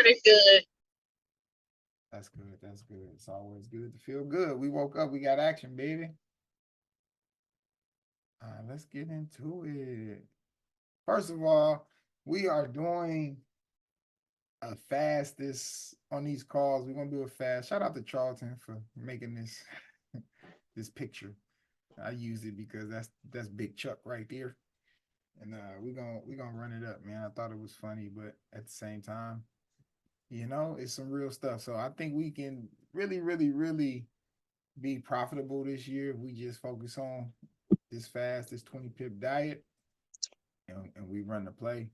pretty good. That's good. That's good. It's always good to feel good. We woke up. We got action, baby. Let's get into it. First of all, we are doing a fast this on these calls. We're gonna do a fast. Shout out to Charlton for making this this picture. I use it because that's Big Chuck right there. And we gonna run it up, man. I thought it was funny, but at the same time, it's some real stuff. So I think we can really, really, really be profitable this year if we just focus on this 20 pip diet, and we run the play.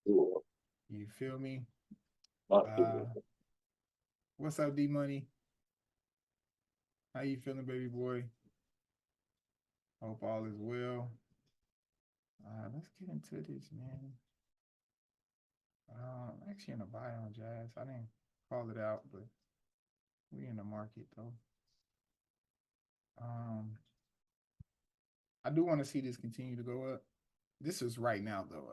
Yeah, You feel me? not Uh, what's up, D Money? How you feeling, baby boy? Hope all is well. Let's get into this, man. Actually in a buy on Jazz. I didn't call it out, but we in the market though. Um, I do want to see this continue to go up. This is right now though.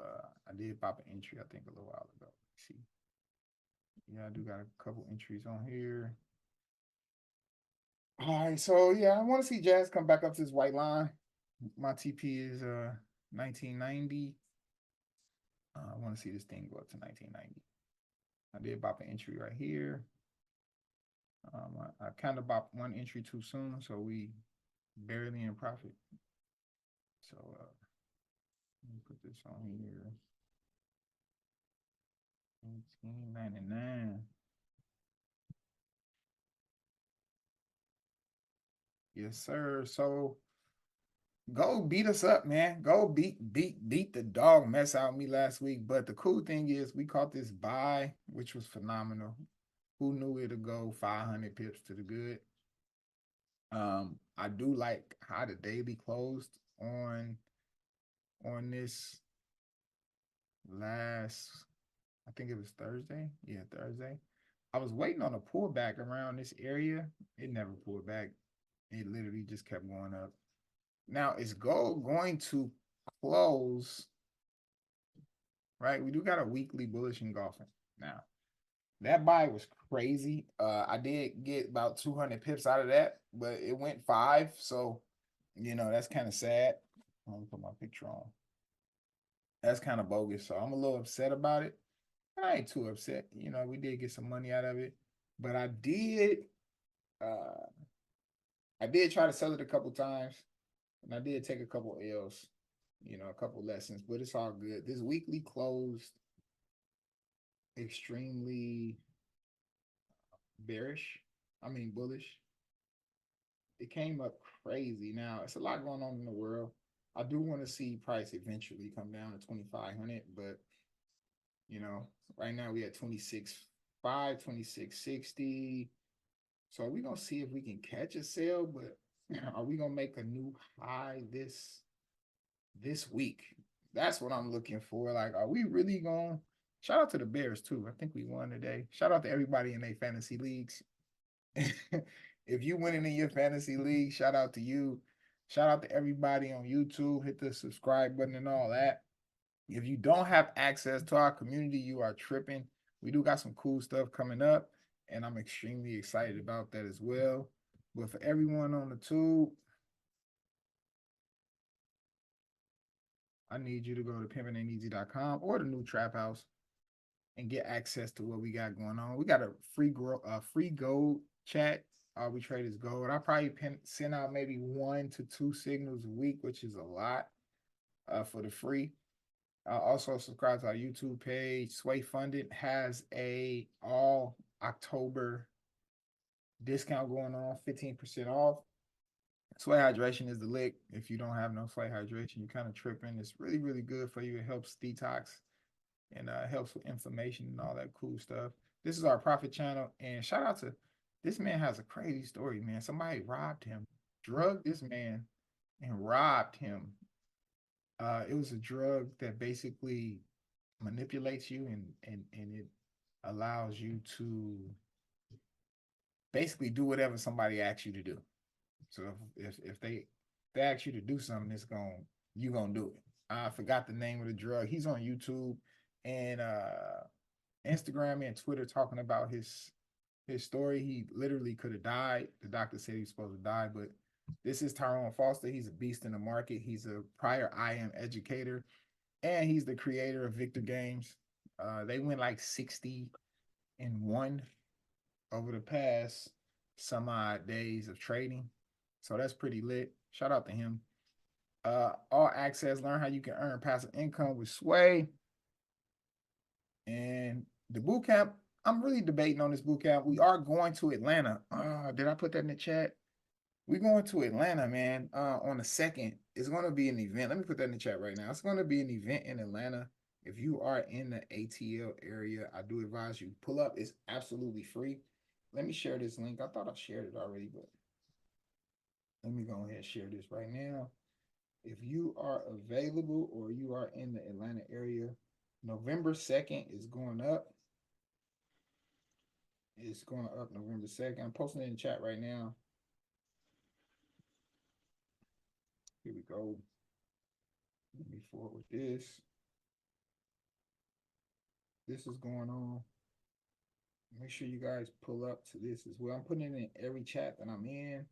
I did pop an entry, I think, a little while ago. Let's see. Yeah, I do got a couple entries on here. All right, so yeah, I want to see Jazz come back up to this white line. My TP is 1990. I want to see this thing go up to 1990. I did pop an entry right here. I kind of bought one entry too soon, so we barely in profit. So let me put this on here. 1899. Yes, sir. So go beat us up, man. Go beat the dog mess out of me last week. But the cool thing is we caught this buy, which was phenomenal. Who knew it'd go 500 pips to the good? I do like how the daily closed on this last, I think it was Thursday. Yeah, Thursday. I was waiting on a pullback around this area. It never pulled back. It literally just kept going up. Now, is gold going to close? Right? We do got a weekly bullish engulfing. Now, that buy was crazy. I did get about 200 pips out of that, but it went 5. So, that's kind of sad. Let me put my picture on. That's kind of bogus. So I'm a little upset about it. I ain't too upset. We did get some money out of it, but uh I did try to sell it a couple times, and I did take a couple L's, a couple lessons, but it's all good. This weekly closed extremely bearish. I mean bullish. It came up crazy. Now it's a lot going on in the world. I do want to see price eventually come down to 2,500, but right now we at 26.5, 26.60. So we're gonna see if we can catch a sale, but are we gonna make a new high this week? That's what I'm looking for. Like, are we really gonna shout out to the Bears too? I think we won today. Shout out to everybody in their fantasy leagues. If you winning in your fantasy league, shout out to you. Shout out to everybody on YouTube. Hit the subscribe button and all that. If you don't have access to our community, you are tripping. We do got some cool stuff coming up, and I'm extremely excited about that as well. But for everyone on the tube, I need you to go to pimpinandeasy.com or the new Trap House and get access to what we got going on. We got a free gold chat. All we trade is gold. I probably send out maybe 1 to 2 signals a week, which is a lot for the free. Also subscribe to our YouTube page. Sway Funded has a all October discount going on, 15% off. Sway Hydration is the lick. If you don't have no Sway Hydration, you're kind of tripping. It's really, really good for you. It helps detox and helps with inflammation and all that cool stuff. This is our profit channel. And shout out to this man has a crazy story, man. Somebody robbed him, drugged this man, and robbed him. It was a drug that basically manipulates you and it allows you to basically do whatever somebody asks you to do. So if they ask you to do something, you gonna do it. I forgot the name of the drug. He's on YouTube, and Instagram and Twitter talking about his story. He literally could have died. The doctor said he was supposed to die, but this is Tyrone Foster. He's a beast in the market. He's a prior IM educator, and he's the creator of Victor Games. They went like 60-1 over the past some odd days of trading. So that's pretty lit. Shout out to him. All access, learn how you can earn passive income with Sway. And the boot camp, I'm really debating on this boot camp. We are going to Atlanta. Did I put that in the chat? We're going to Atlanta, man, on the 2nd. It's going to be an event. Let me put that in the chat right now. It's going to be an event in Atlanta. If you are in the ATL area, I do advise you pull up. It's absolutely free. Let me share this link. I thought I shared it already, but let me go ahead and share this right now. If you are available or you are in the Atlanta area, November 2nd is going up. It's going up November 2nd. I'm posting it in the chat right now. Here we go. Let me forward this. This is going on. Make sure you guys pull up to this as well. I'm putting it in every chat that I'm in.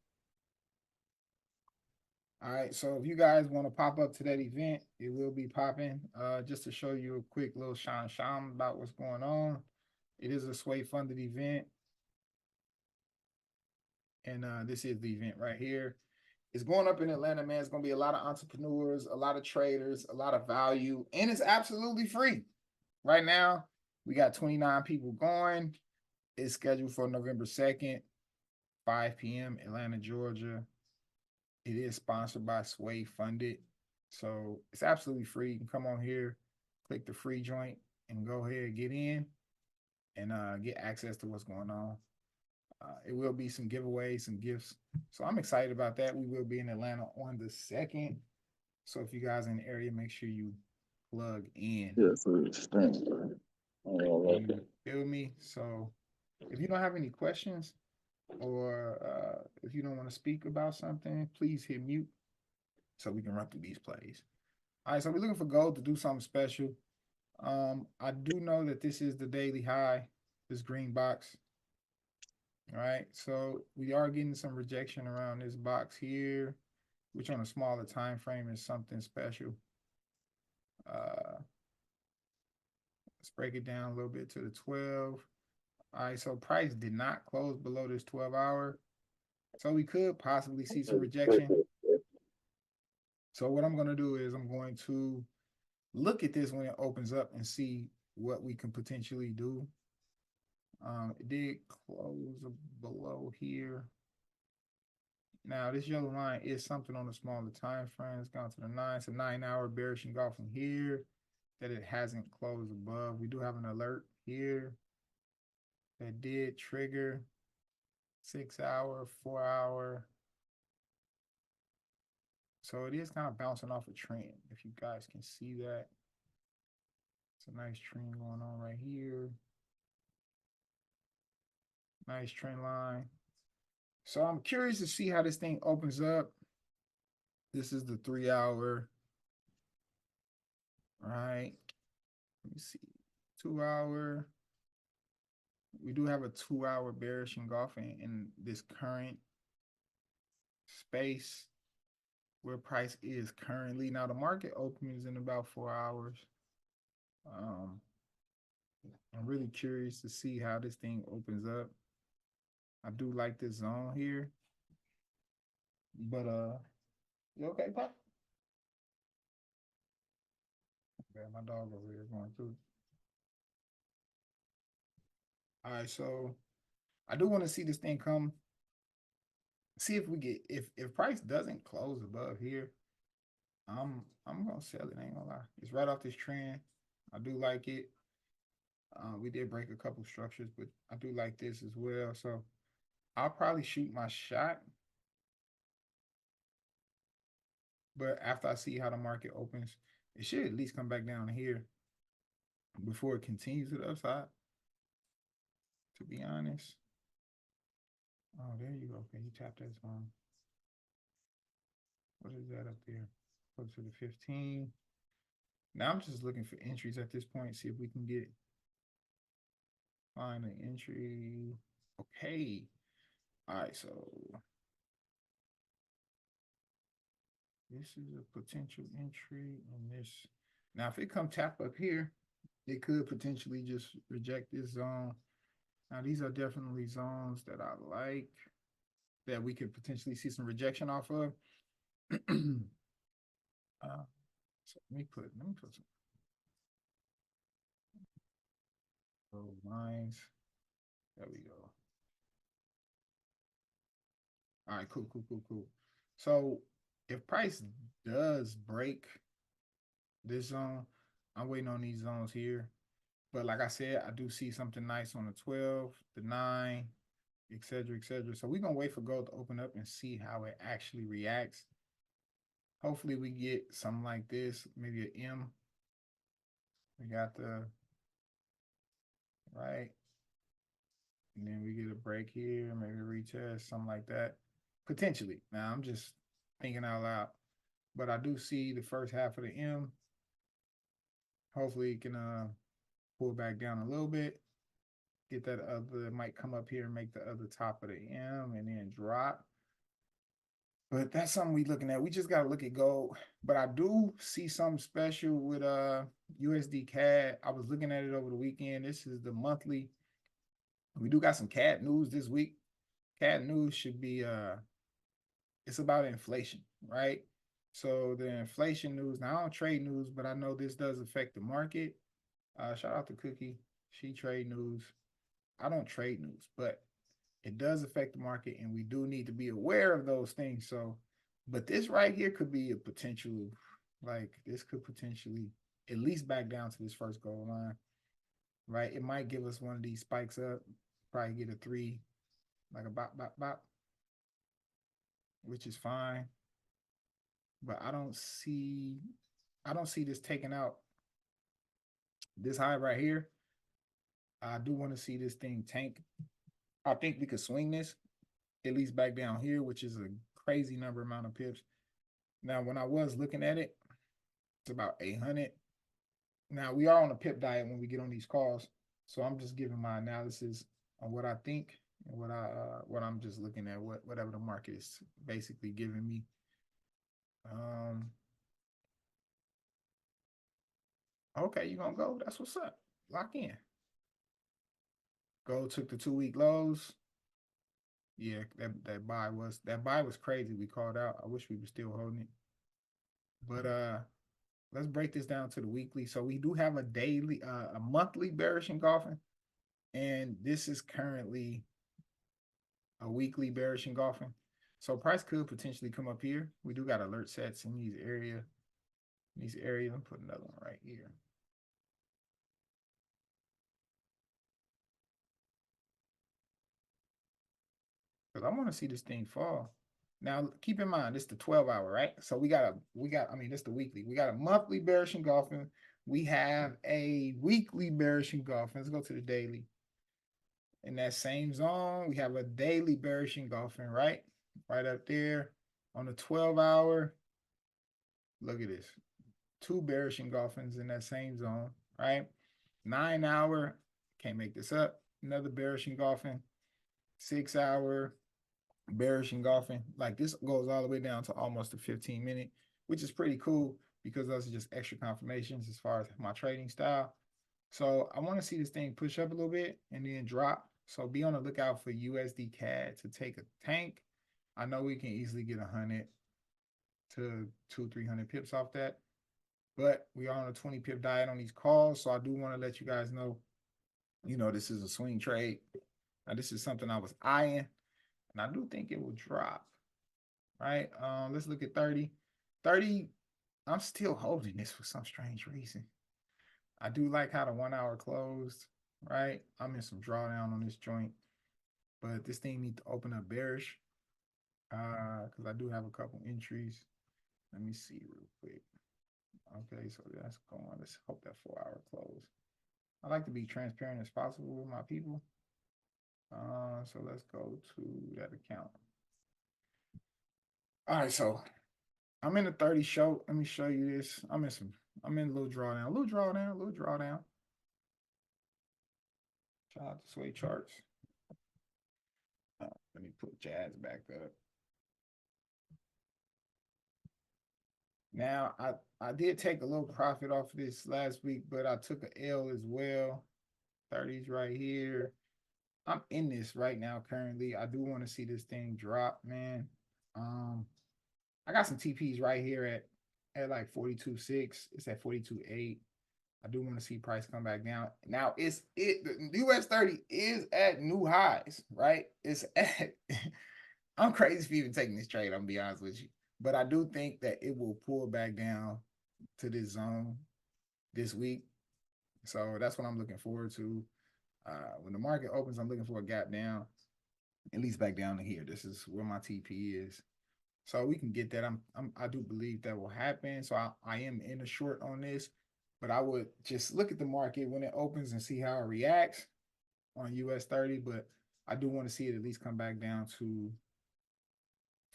All right, so if you guys want to pop up to that event, it will be popping. Just to show you a quick little shine about what's going on. It is a Sway funded event. And this is the event right here. It's going up in Atlanta, man. It's going to be a lot of entrepreneurs, a lot of traders, a lot of value, and it's absolutely free. Right now, we got 29 people going. It's scheduled for November 2nd, 5 p.m., Atlanta, Georgia. It is sponsored by Sway Funded. So it's absolutely free. You can come on here, click the free joint, and go ahead and get in and get access to what's going on. It will be some giveaways, some gifts. So I'm excited about that. We will be in Atlanta on the 2nd. So if you guys are in the area, make sure you plug in. Yeah, so it's strange, right? You feel me? So if you don't have any questions or if you don't want to speak about something, please hit mute so we can run through these plays. All right, so we're looking for gold to do something special. I do know that this is the daily high, this green box. All right, so we are getting some rejection around this box here, which on a smaller time frame is something special. Let's break it down a little bit to the 12. All right, so price did not close below this 12-hour. So we could possibly see some rejection. So what I'm going to do is I'm going to look at this when it opens up and see what we can potentially do. It did close below here. Now this yellow line is something on the smaller time frame. It's gone to the 9. It's a 9-hour bearish engulfing here that it hasn't closed above. We do have an alert here that did trigger 6-hour, 4-hour. So it is kind of bouncing off a trend, if you guys can see that. It's a nice trend going on right here. Nice trend line. So I'm curious to see how this thing opens up. This is the 3-hour. Right. Let me see. 2-hour. We do have a 2-hour bearish engulfing in this current space where price is currently. Now the market opens in about 4 hours. I'm really curious to see how this thing opens up. I do like this zone here. But you okay, Pop? Okay, my dog over here going through. All right, so I do want to see this thing come. See if we get if price doesn't close above here, I'm gonna sell it. I ain't gonna lie. It's right off this trend. I do like it. We did break a couple structures, but I do like this as well. So I'll probably shoot my shot. But after I see how the market opens, it should at least come back down here before it continues to the upside, to be honest. Oh, there you go. Okay, you tapped that zone. What is that up there? Close to the 15. Now I'm just looking for entries at this point, see if we can get Find an entry. Okay. All right, so this is a potential entry in this. Now, if it come tap up here, it could potentially just reject this zone. Now, these are definitely zones that I like, that we could potentially see some rejection off of. So let me put some lines. There we go. All right, cool. So if price does break this zone, I'm waiting on these zones here. But like I said, I do see something nice on the 12, the 9, etc. So we're gonna wait for gold to open up and see how it actually reacts. Hopefully we get something like this, maybe an M. We got the right, and then we get a break here, maybe a retest, something like that. Potentially. Now I'm just thinking out loud. But I do see the first half of the M. Hopefully it can pull back down a little bit. Get that other, might come up here and make the other top of the M and then drop. But that's something we looking at. We just gotta look at gold. But I do see something special with USD CAD. I was looking at it over the weekend. This is the monthly. We do got some CAD news this week. CAD news should be it's about inflation, right? So the inflation news. Now I don't trade news, but I know this does affect the market. Shout out to Cookie. She trade news. I don't trade news, but it does affect the market, and we do need to be aware of those things. So, but this right here could be a potential, like this could potentially at least back down to this first goal line, right? It might give us one of these spikes up, probably get a 3, like a bop, which is fine. But I don't see this taking out this high right here. I do want to see this thing tank. I think we could swing this at least back down here, which is a crazy number amount of pips. Now, when I was looking at it, it's about 800. Now, we are on a pip diet when we get on these calls, so I'm just giving my analysis on what I think and what I'm just looking at, whatever the market is basically giving me. Okay, you gonna go? That's what's up. Lock in. Gold took the 2-week lows. Yeah, that buy was crazy. We called out. I wish we were still holding it. But let's break this down to the weekly. So we do have a monthly bearish engulfing, and this is currently a weekly bearish engulfing. So price could potentially come up here. We do got alert sets in these areas. I'm putting another one right here. Because I want to see this thing fall. Now, keep in mind, this is the 12-hour, right? So I mean, this is the weekly. We got a monthly bearish engulfing. We have a weekly bearish engulfing. Let's go to the daily. In that same zone, we have a daily bearish engulfing, right? Right up there on the 12-hour. Look at this. 2 bearish engulfings in that same zone, right? 9-hour, can't make this up. Another bearish engulfing. 6-hour, bearish engulfing. Like this goes all the way down to almost a 15-minute, which is pretty cool because those are just extra confirmations as far as my trading style. So I want to see this thing push up a little bit and then drop. So be on the lookout for USD CAD to take a tank. I know we can easily get 100 to 200-300 pips off that, but we are on a 20 pip diet on these calls. So I do want to let you guys know, this is a swing trade. Now this is something I was eyeing, and I do think it will drop, right? Let's look at 30. 30, I'm still holding this for some strange reason. I do like how the 1 hour closed, right? I'm in some drawdown on this joint, but this thing needs to open up bearish because I do have a couple entries. Let me see real quick. Okay, so that's going. Let's hope that 4-hour close. I like to be transparent as possible with my people. So let's go to that account. All right, so I'm in the 30 show. Let me show you this. I'm in a little drawdown. Shout Shout out to Sway Charts. Let me put Jazz back up. Now, I did take a little profit off of this last week, but I took a L as well. 30s right here. I'm in this right now currently. I do want to see this thing drop, man. I got some TPs right here at like 42.6. It's at 42.8. I do want to see price come back down. Now the US 30 is at new highs, right? It's at I'm crazy for even taking this trade, I'm gonna be honest with you. But I do think that it will pull back down to this zone this week. So that's what I'm looking forward to. When the market opens, I'm looking for a gap down, at least back down to here. This is where my TP is. So we can get that. I do believe that will happen. So I am in a short on this, but I would just look at the market when it opens and see how it reacts on US 30. But I do want to see it at least come back down to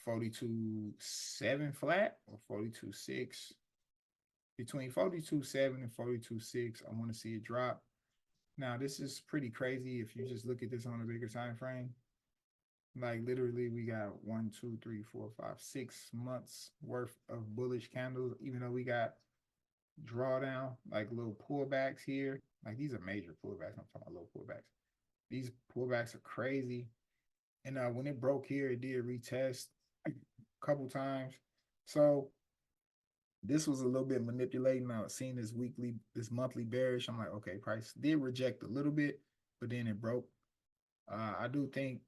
42.7 flat or 42.6. Between 42.7 and 42.6, I want to see it drop. Now, this is pretty crazy if you just look at this on a bigger time frame. Like literally, we got 1, 2, 3, 4, 5, 6 months worth of bullish candles, even though we got drawdown, like little pullbacks here. Like these are major pullbacks. I'm talking about little pullbacks. These pullbacks are crazy. And when it broke here, it did retest a couple times. So this was a little bit manipulating. I was seeing this monthly bearish. I'm like, okay, price did reject a little bit, but then it broke. I do think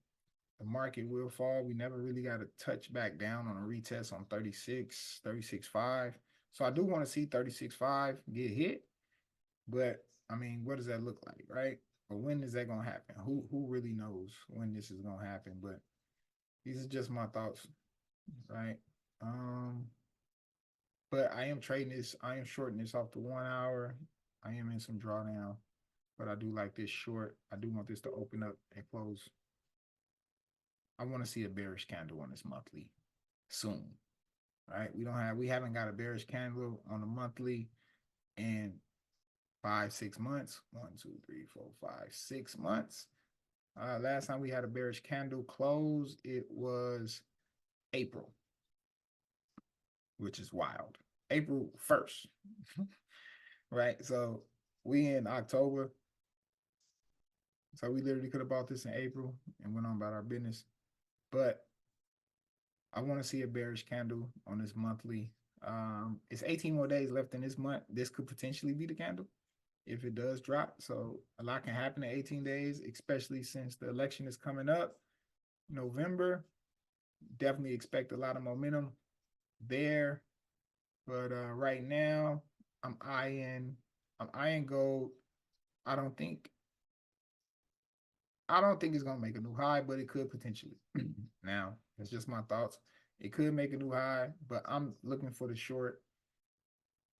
the market will fall. We never really got to touch back down on a retest on 36, 36.5. So I do want to see 36.5 get hit. But I mean, what does that look like, right? Or when is that gonna happen? Who really knows when this is gonna happen? But these are just my thoughts, right? But I am trading this, I am shorting this off the 1 hour. I am in some drawdown, but I do like this short. I do want this to open up and close. I want to see a bearish candle on this monthly soon. Right? We haven't got a bearish candle on the monthly in 5, 6 months. 1, 2, 3, 4, 5, 6 months. Last time we had a bearish candle close, it was April, which is wild. April 1st. Right? So we in October. So we literally could have bought this in April and went on about our business. But I want to see a bearish candle on this monthly. It's 18 more days left in this month. This could potentially be the candle if it does drop. So a lot can happen in 18 days, especially since the election is coming up November. Definitely expect a lot of momentum there. But right now, I'm eyeing gold. I don't think it's gonna make a new high, but it could potentially. Now, that's just my thoughts. It could make a new high, but I'm looking for the short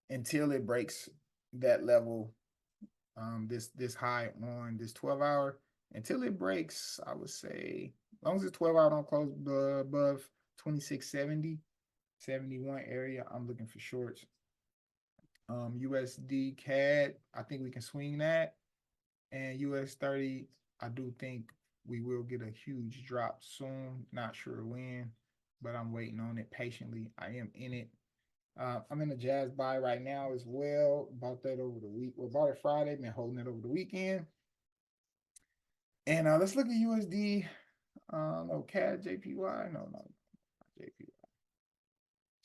until it breaks that level. This high on this 12-hour until it breaks. I would say as long as it's 12-hour don't close above 26.70, 71 area. I'm looking for shorts. USD CAD, I think we can swing that. And US 30, I do think we will get a huge drop soon. Not sure when, but I'm waiting on it patiently. I am in it. I'm in a jazz buy right now as well. Bought that over the week. Well, bought it Friday, been holding it over the weekend. And let's look at USD. No, CAD, JPY. No, JPY.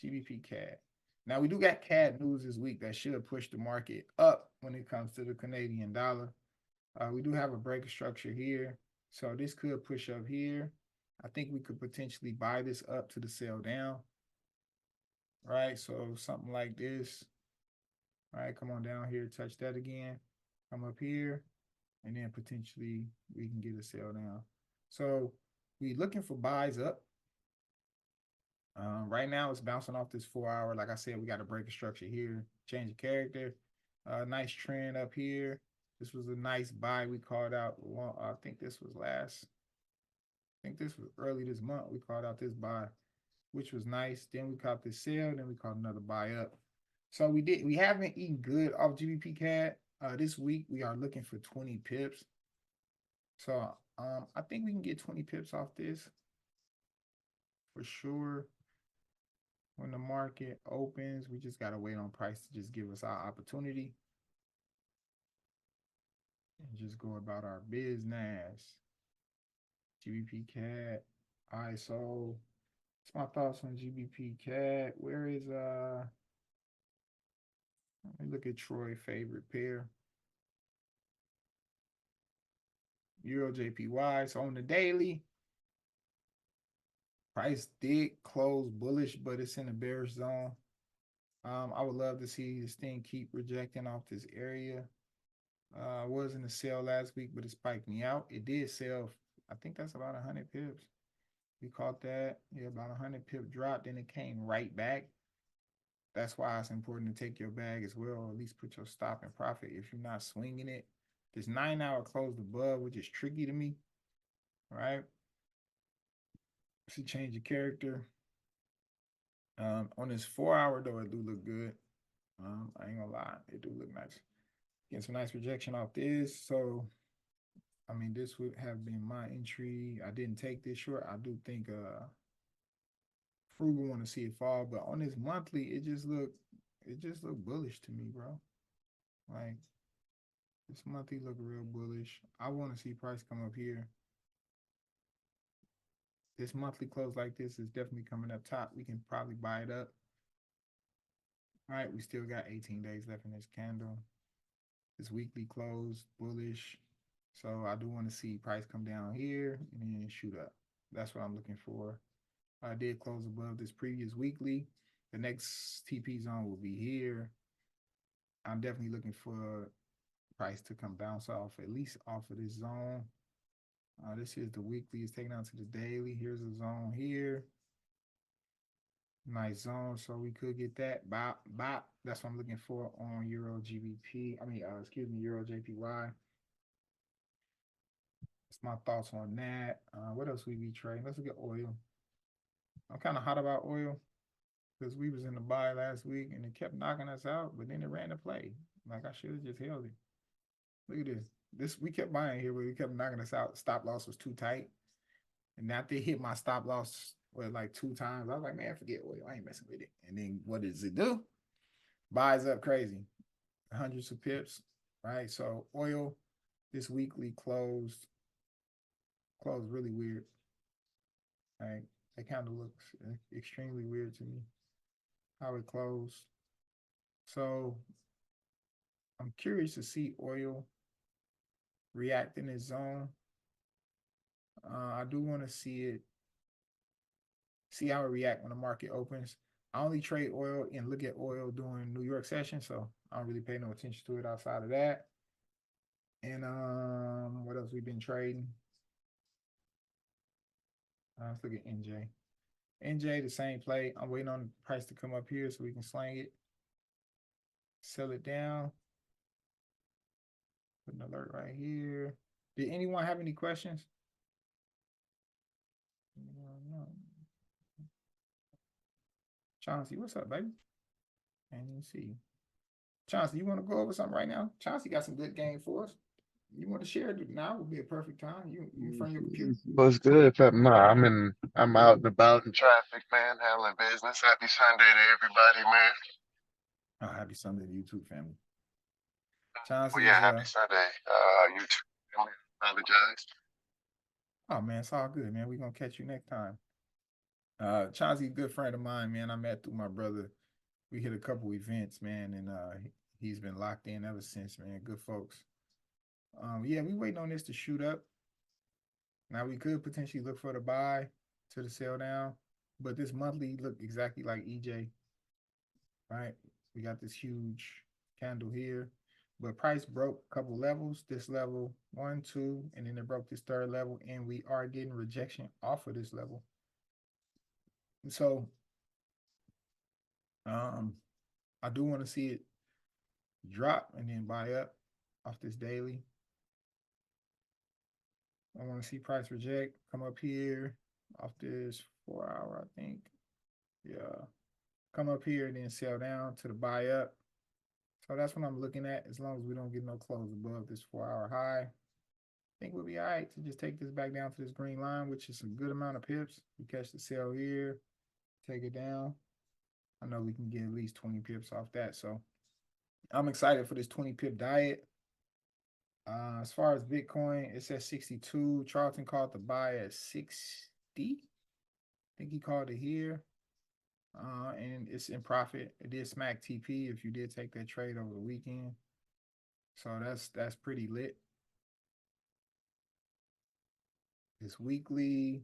GBP CAD. Now we do got CAD news this week that should push the market up when it comes to the Canadian dollar. We do have a break of structure here. So this could push up here. I think we could potentially buy this up to the sell down. Right, so something like this. All right, come on down here, touch that again. Come up here, and then potentially we can get a sell down. So we looking for buys up. Right now it's bouncing off this 4 hour. Like I said, we got a break of structure here, change of character. Nice trend up here. This was a nice buy we called out. I think this was early this month. We called out this buy, which was nice. Then we caught this sell. Then we caught another buy up. So we haven't eaten good off GBP CAD. This week we are looking for 20 pips. So I think we can get 20 pips off this for sure. When the market opens, we just gotta wait on price to just give us our opportunity and just go about our business. GBP CAD, ISO. What's my thoughts on GBP CAD? Where is let me look at Troy favorite pair. Euro JPY. So on the daily, price did close bullish, but it's in a bearish zone. I would love to see this thing keep rejecting off this area. I was in a sell last week, but it spiked me out. It did sell, I think that's about 100 pips. We caught that. Yeah, about 100 pip drop. Then it came right back. That's why it's important to take your bag as well, or at least put your stop and profit if you're not swinging it. This 9-hour closed above, which is tricky to me, right? See, change your character. On this 4-hour though, it do look good. I ain't gonna lie, it do look nice. Getting some nice rejection off this. So, I mean, this would have been my entry. I didn't take this short. I do think Frugal want to see it fall, but on this monthly, it just look bullish to me, bro. Like this monthly look real bullish. I want to see price come up here. This monthly close like this is definitely coming up top. We can probably buy it up. All right, we still got 18 days left in this candle. This weekly close bullish. So I do want to see price come down here and then shoot up. That's what I'm looking for. I did close above this previous weekly. The next TP zone will be here. I'm definitely looking for price to come bounce off, at least off of this zone. This is the weekly. It's taken out to the daily. Here's a zone here. Nice zone. So we could get that. Bop. That's what I'm looking for on Euro GBP. Excuse me, Euro JPY. That's my thoughts on that. What else we be trading? Let's look at oil. I'm kind of hot about oil because we was in the buy last week and it kept knocking us out, but then it ran the play. Like I should have just held it. Look at this. We kept buying here, but we kept knocking us out. Stop loss was too tight. And after it hit my stop loss like 2 times, I was like, man, forget oil. I ain't messing with it. And then what does it do? Buys up crazy. Hundreds of pips, right? So oil this weekly closed really weird. Right? It kind of looks extremely weird to me how it closed. So I'm curious to see oil react in its zone. I do want to see how it react when the market opens. I only trade oil and look at oil during New York session, so I don't really pay no attention to it outside of that. And what else we've been trading? Let's look at NJ. NJ, the same play. I'm waiting on the price to come up here so we can slang it. Sell it down. Put an alert right here. Did anyone have any questions? No. Chauncey, what's up, baby? And you see. Chauncey, you want to go over something right now? Chauncey got some good game for us. You want to share it now? Would be a perfect time. You in front of your computer? What's good, PIP'N? Nah, I'm out and about in traffic, man, handling business. Happy Sunday to everybody, man. Oh, happy Sunday to you too, family. Well, Chauncey yeah, is happy Sunday. You too, family. Apologize. oh man, it's all good, man. We're gonna catch you next time. Chauncey, a good friend of mine, man. I met through my brother. We hit a couple events, man, and he's been locked in ever since, man. Good folks. Yeah, we waiting on this to shoot up. Now we could potentially look for the buy to the sell down, but this monthly look exactly like EJ, right? We got this huge candle here, but price broke a couple levels. This level 1, 2, and then it broke this third level, and we are getting rejection off of this level. And so, I do want to see it drop and then buy up off this daily. I want to see price reject, come up here off this 4-hour, I think. Yeah. Come up here and then sell down to the buy up. So that's what I'm looking at, as long as we don't get no close above this 4-hour high. think we'll be all right to just take this back down to this green line, which is some good amount of pips. We catch the sell here, take it down. I know we can get at least 20 pips off that. So I'm excited for this 20 pip diet. As far as Bitcoin, it's at 62. Charlton called the buy at 60. I think he called it here. And it's in profit. It did smack TP if you did take that trade over the weekend. So that's pretty lit. This weekly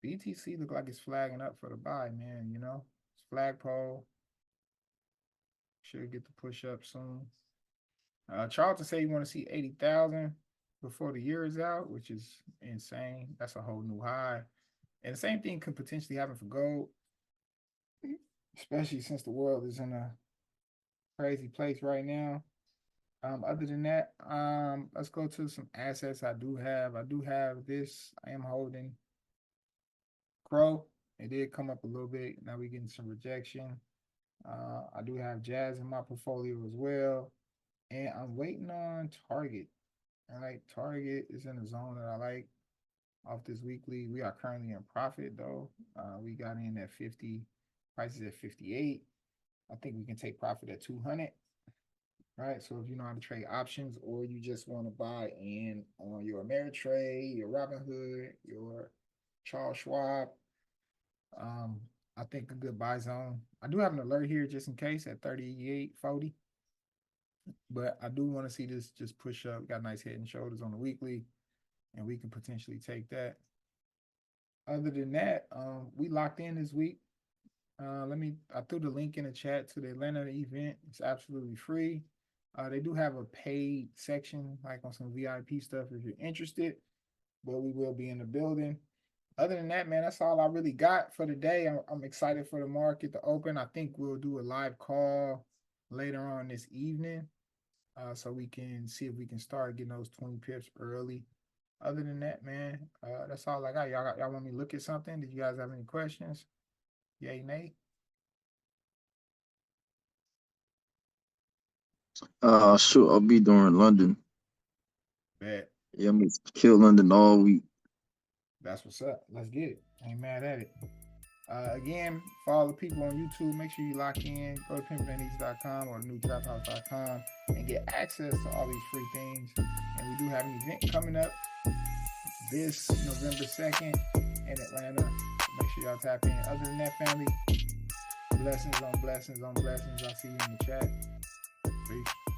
BTC look like it's flagging up for the buy, man. You know, it's flagpole. Should get the push up soon. Charlton said you want to see 80,000 before the year is out, which is insane. That's a whole new high. And the same thing could potentially happen for gold, especially since the world is in a crazy place right now. Other than that, let's go to some assets I do have. I do have this. I am holding Crow. It did come up a little bit. Now we're getting some rejection. I do have Jazz in my portfolio as well. And I'm waiting on Target. All right, Target is in the zone that I like off this weekly. We are currently in profit though. We got in at 50, prices at 58. I think we can take profit at 200. Right, so if you know how to trade options, or you just want to buy in on your Ameritrade, your Robinhood, your Charles Schwab, I think a good buy zone. I do have an alert here just in case at 38.40, but I do want to see this just push up. Got nice head and shoulders on the weekly, and we can potentially take that. Other than that, we locked in this week. I threw the link in the chat to the Atlanta event. It's absolutely free. They do have a paid section, like on some VIP stuff if you're interested, but we will be in the building. Other than that, man, that's all I really got for today. I'm excited for the market to open. I think we'll do a live call later on this evening, so we can see if we can start getting those 20 pips early. Other than that, man, that's all I got. Y'all want me to look at something? Did you guys have any questions? Yay, Nate? Sure, I'll be during London. Bet. Yeah, I'm gonna kill London all week. That's what's up. Let's get it. Ain't mad at it. Again, for all the people on YouTube, make sure you lock in. Go to PIP'N or newtraphouse.com and get access to all these free things. And we do have an event coming up this November 2nd in Atlanta. Make sure y'all tap in. Other than that, family, blessings on blessings on blessings. I'll see you in the chat. Peace.